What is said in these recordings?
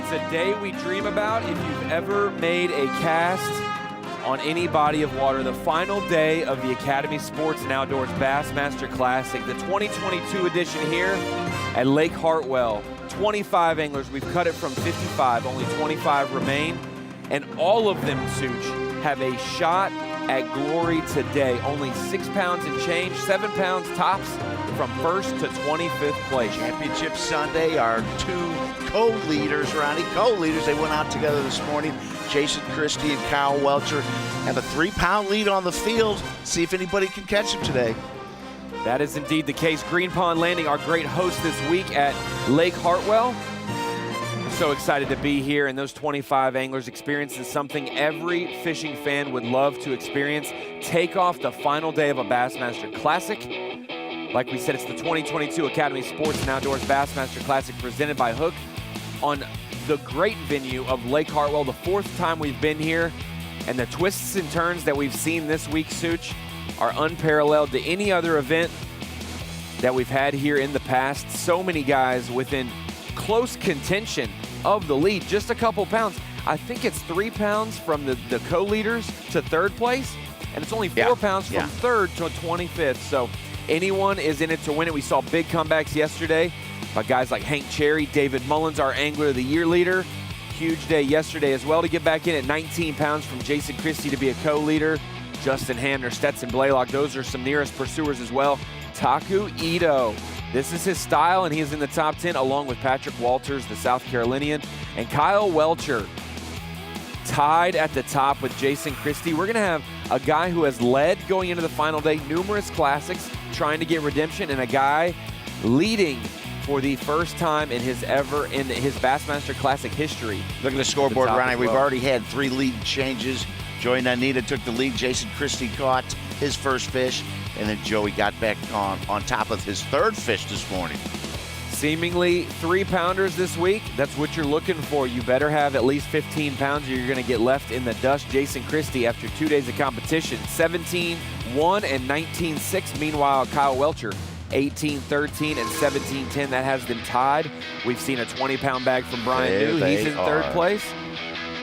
It's a day we dream about if you've ever made a cast on any body of water. The final day of the Academy Sports and Outdoors Bassmaster Classic, the 2022 edition here at Lake Hartwell. 25 anglers, we've cut it from 55, only 25 remain, and all of them, Such, have a shot at glory today. Only 6 pounds and change, 7 pounds tops from 1st to 25th place. Championship Sunday, our two co-leaders, Ronnie, co-leaders, they went out together this morning. Jason Christie and Kyle Welcher have a 3-pound lead on the field. See if anybody can catch them today. That is indeed the case. Green Pond Landing, our great host this week at Lake Hartwell. So excited to be here, and those 25 anglers experiencing something every fishing fan would love to experience. Take off the final day of a Bassmaster Classic. Like we said, it's the 2022 Academy Sports and Outdoors Bassmaster Classic presented by Hook on the great venue of Lake Hartwell, the 4th time we've been here, and the twists and turns that we've seen this week, Such, are unparalleled to any other event that we've had here in the past. So many guys within close contention of the lead, just a couple pounds. I think it's 3 pounds from the co-leaders to 3rd place, and it's only 4 pounds from 3rd to 25th. So anyone is in it to win it. We saw big comebacks yesterday by guys like Hank Cherry, David Mullins, our Angler of the Year leader. Huge day yesterday as well to get back in at 19 pounds from Jason Christie to be a co-leader. Justin Hamner, Stetson Blaylock, those are some nearest pursuers as well. Taku Ito, this is his style, and he is in the top 10 along with Patrick Walters, the South Carolinian, and Kyle Welcher tied at the top with Jason Christie. We're going to have a guy who has led going into the final day, numerous classics, trying to get redemption, and a guy leading for the first time in his Bassmaster Classic history. Look at the scoreboard, Ronnie. We've already had 3 lead changes. Joey Nanita took the lead. Jason Christie caught his first fish, and then Joey got back on top of his 3rd fish this morning. Seemingly 3-pounders this week. That's what you're looking for. You better have at least 15 pounds or you're going to get left in the dust. Jason Christie, after 2 days of competition, 17-1 and 19-6. Meanwhile, Kyle Welcher, 18-13 and 17-10. That has them tied. We've seen a 20-pound bag from Brian New. He's in 3rd place.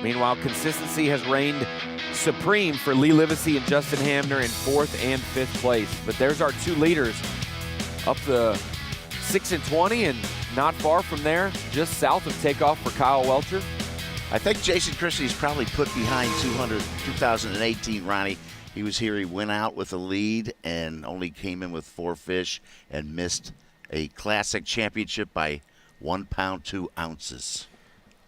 Meanwhile, consistency has reigned supreme for Lee Livesey and Justin Hamner in 4th and 5th place. But there's our 2 leaders up the 6 and 20, and not far from there, just south of takeoff for Kyle Welcher. I think Jason Christie's probably put behind 2018, Ronnie. He was here, he went out with a lead and only came in with 4 fish and missed a classic championship by 1 pound, 2 ounces.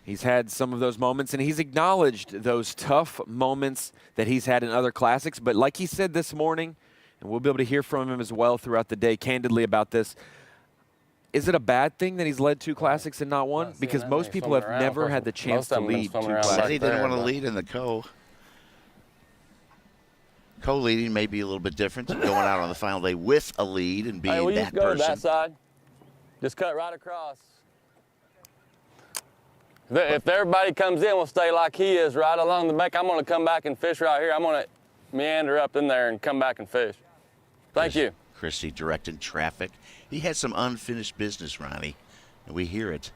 He's had some of those moments, and he's acknowledged those tough moments that he's had in other classics. But like he said this morning, and we'll be able to hear from him as well throughout the day candidly about this, is it a bad thing that he's led 2 classics and not 1? Because most people have never had the chance to lead 2 classics. He didn't want to lead in the co-leading may be a little bit different than going out on the final day with a lead and being that person. Go to that side. Just cut right across. If everybody comes in, we'll stay like he is right along the bank. I'm going to come back and fish right here. I'm going to meander up in there and come back and fish. Thank you. Christie directing traffic. He had some unfinished business, Ronnie, and we hear it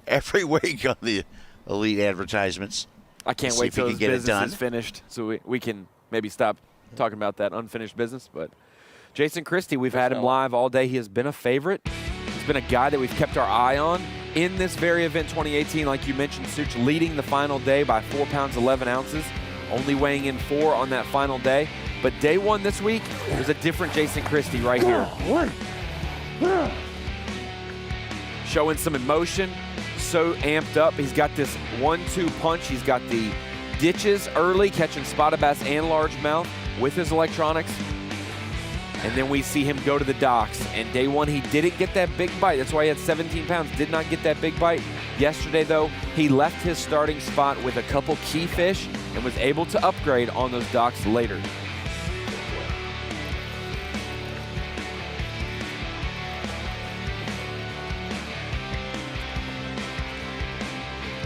every week on the Elite advertisements. I can't wait till his business is finished so we can maybe stop talking about that unfinished business. But Jason Christie, we've had him live all day. He has been a favorite. He's been a guy that we've kept our eye on in this very event 2018, like you mentioned, Such, leading the final day by 4 pounds, 11 ounces, only weighing in 4 on that final day. But day 1 this week, there's a different Jason Christie right here. Showing some emotion, so amped up. He's got this 1-2 punch. He's got the ditches early, catching spotted bass and largemouth with his electronics. And then we see him go to the docks. And day 1, he didn't get that big bite. That's why he had 17 pounds, did not get that big bite. Yesterday, though, he left his starting spot with a couple key fish and was able to upgrade on those docks later.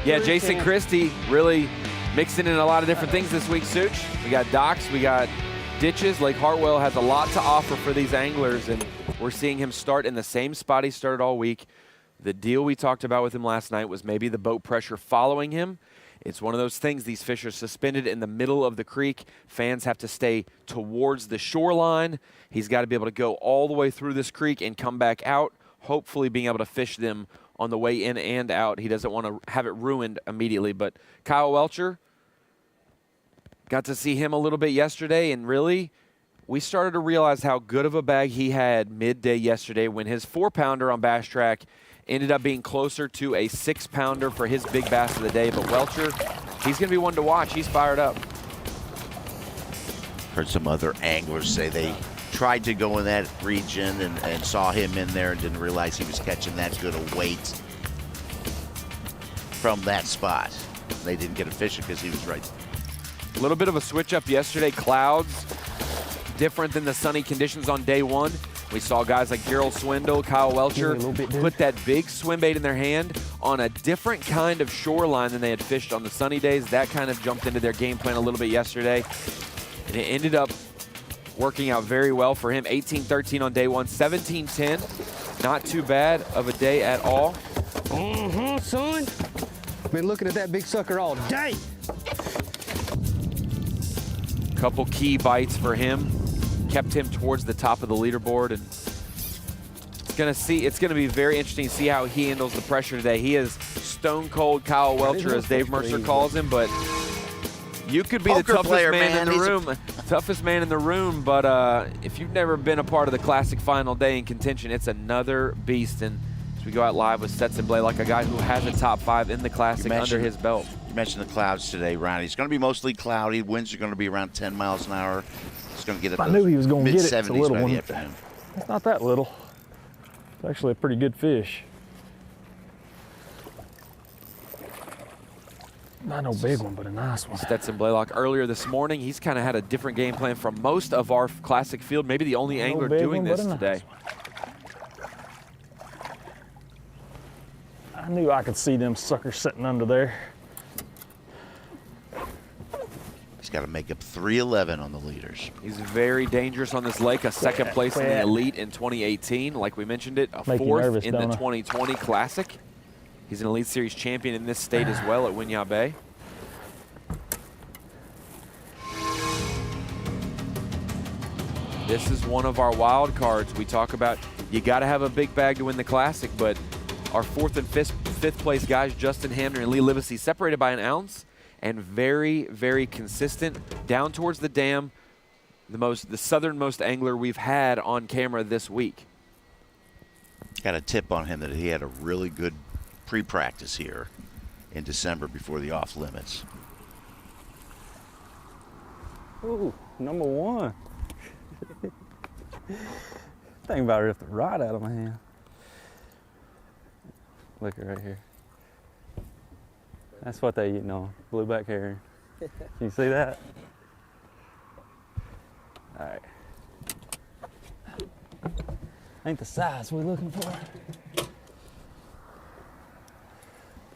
Yeah, Jason Christie really mixing in a lot of different things this week, Such. We got docks, we got ditches. Lake Hartwell has a lot to offer for these anglers, and we're seeing him start in the same spot he started all week. The deal we talked about with him last night was maybe the boat pressure following him. It's one of those things, these fish are suspended in the middle of the creek. Fans have to stay towards the shoreline. He's got to be able to go all the way through this creek and come back out, hopefully being able to fish them on the way in and out. He doesn't want to have it ruined immediately. But Kyle Welcher, got to see him a little bit yesterday, and really, we started to realize how good of a bag he had midday yesterday when his 4-pounder on Bass Track ended up being closer to a 6-pounder for his big bass of the day. But Welcher, he's going to be one to watch. He's fired up. Heard some other anglers say they tried to go in that region and saw him in there and didn't realize he was catching that good a weight from that spot. They didn't get a fish because he was right. A little bit of a switch up yesterday. Clouds, different than the sunny conditions on day one. We saw guys like Gerald Swindle, Kyle Welcher put that big swim bait in their hand on a different kind of shoreline than they had fished on the sunny days. That kind of jumped into their game plan a little bit yesterday. And it ended up working out very well for him. 18-13 on day one, 17-10. Not too bad of a day at all. Son. Been looking at that big sucker all day. Couple key bites for him. Kept him towards the top of the leaderboard, and it's gonna be very interesting to see how he handles the pressure today. He is stone cold Kyle Welcher, as Dave Mercer calls him, but you could be the toughest man in the room. Toughest man in the room, but if you've never been a part of the Classic final day in contention, it's another beast. And as we go out live with Stetson Blaylock, a guy who has a top 5 in the Classic under his belt. You mentioned the clouds today, Ronnie. It's going to be mostly cloudy. Winds are going to be around 10 miles an hour. It's going to get up to mid-70s by the afternoon. It's not that little. It's actually a pretty good fish. Not no big one, but a nice one. Stetson Blaylock earlier this morning, he's kind of had a different game plan from most of our Classic field. Maybe the only angler doing this today. I knew I could see them suckers sitting under there. He's got to make up 311 on the leaders. He's very dangerous on this lake. A second place in the Elite in 2018, like we mentioned it. A 4th in the 2020 Classic. He's an Elite Series champion in this state as well at Winyah Bay. This is one of our wild cards. We talk about you got to have a big bag to win the Classic, but our 4th and 5th place guys, Justin Hamner and Lee Livesey, separated by an ounce, and very, very consistent down towards the dam. The southernmost angler we've had on camera this week. Got a tip on him that he had a really good pre-practice here in December before the off limits. Ooh, number 1. Think about it, if the rod out of my hand. Look at right here. That's what they eating on, blueback herring. You see that? All right. Ain't the size we're looking for.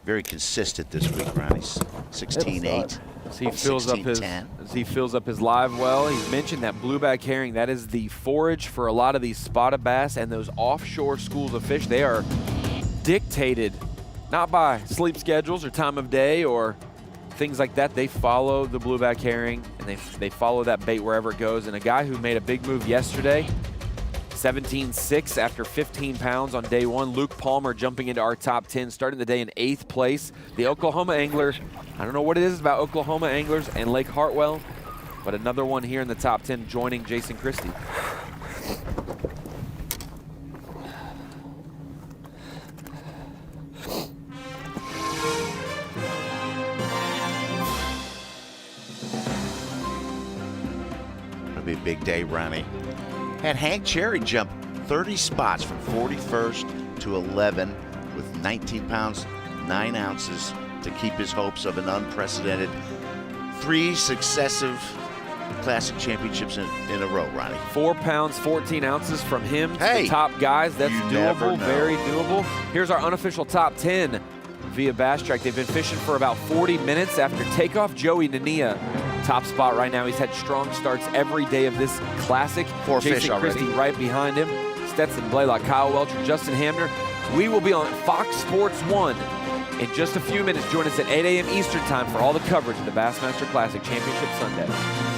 Very consistent this week, Ronnie. 16-8. As he fills up his live well, he's mentioned that blueback herring, that is the forage for a lot of these spotted bass, and those offshore schools of fish, they are dictated not by sleep schedules or time of day or things like that. They follow the blueback herring, and they follow that bait wherever it goes. And a guy who made a big move yesterday, 17-6 after 15 pounds on day one, Luke Palmer jumping into our top 10, starting the day in 8th place. The Oklahoma angler, I don't know what it is about Oklahoma anglers and Lake Hartwell, but another one here in the top 10 joining Jason Christie. It'll be a big day, Ronnie. Had Hank Cherry jump 30 spots from 41st to 11 with 19 pounds, 9 ounces to keep his hopes of an unprecedented 3 successive Classic championships in a row, Ronnie. 4 pounds, 14 ounces from him to the top guys. That's doable, very doable. Here's our unofficial top 10 via Bass Track. They've been fishing for about 40 minutes after takeoff. Joey Nania, top spot right now. He's had strong starts every day of this Classic. 4 fish Jason already. Christie right behind him. Stetson Blaylock, Kyle Welcher, Justin Hamner. We will be on Fox Sports 1 in just a few minutes. Join us at 8 a.m. Eastern Time for all the coverage of the Bassmaster Classic Championship Sunday.